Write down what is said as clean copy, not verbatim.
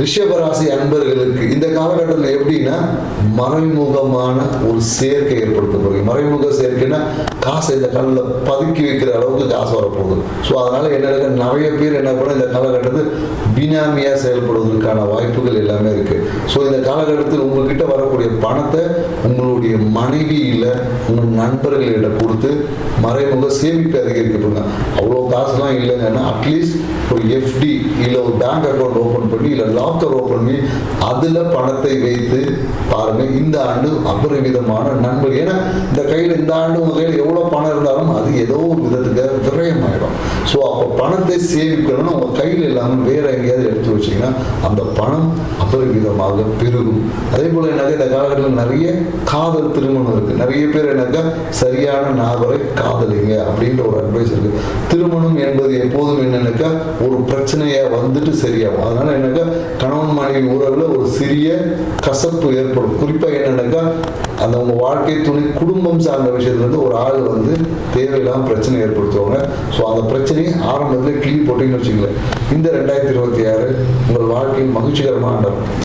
ரிஷபராசி அன்பர்களுக்கு இந்த காலகட்டத்தில் எப்படின்னா மறைமுகமான ஒரு சேர்க்கை ஏற்படுத்த போறீங்க. மறைமுக சேர்க்கைன்னா காசை இந்த காலில் பதுக்கி வைக்கிற அளவுக்கு காசு வரப்போகுது. ஸோ அதனால என்ன நிறைய பேர் என்ன பண்ண இந்த காலகட்டத்தில் பினாமியாக செயல்படுவதற்கான வாய்ப்புகள் எல்லாமே இருக்கு. ஸோ இந்த காலகட்டத்தில் உங்ககிட்ட வரக்கூடிய பணத்தை உங்களுடைய மனைவி இல்லை உங்கள் நண்பர்களிட கொடுத்து மறைமுக சேமிப்பு அதிகரிக்கப்படுங்க. அவ்வளோ காசுலாம் இல்லைங்கன்னா அட்லீஸ்ட் ஒரு எஃப்டி இல்லை ஒரு பேங்க் அக்கௌண்ட் ஓப்பன் பண்ணி இல்லை லாக்கர் ஓப்பன் பண்ணி அதில் பணத்தை வைத்து பாருங்க. இந்த ஆண்டு அபரிமிதமான நண்பர்கள். ஏன்னா இந்த கையில் இந்த ஆண்டு உங்கள் கையில் எவ்வளோ பணம் இருந்தாலும் அது ஏதோ ஒரு விதத்துக்கு விரயமாயிடும். ஸோ அப்போ பணத்தை சேமிக்கணும்னு உங்கள் கையில் இல்லாமல் வேற எங்கேயாவது எடுத்து வச்சிங்கன்னா அந்த பணம் அபரிமிதமாக பெருகும். அதே போல் என்னக்கா இந்த காலகட்டத்தில் நிறைய காதல் திருமணம் இருக்குது. நிறைய பேர் என்னக்கா சரியான நபரை காதலிங்க அப்படின்ற ஒரு அட்வைஸ் இருக்கு. திருமணம் என்பது எப்போதும் என்னன்னாக்கா ஒரு பிரச்சனையா வந்துட்டு சரியாகும். அதனால என்னக்கா கணவன் மனைவி உறவுல ஒரு சிறிய கசப்பு ஏற்படும். குறிப்பா என்னன்னாக்கா அந்த உங்க வாழ்க்கை துணை குடும்பம் சார்ந்த விஷயத்துல இருந்து ஒரு ஆள் வந்து தேவையில்லாம பிரச்சனை ஏற்படுத்துவாங்க. ஸோ அந்த பிரச்சனையை ஆரம்பத்தில் கிளி போட்டீங்கன்னு வச்சுக்கல. இந்த 2026 உங்கள் வாழ்க்கையில் மகிழ்ச்சிகரமான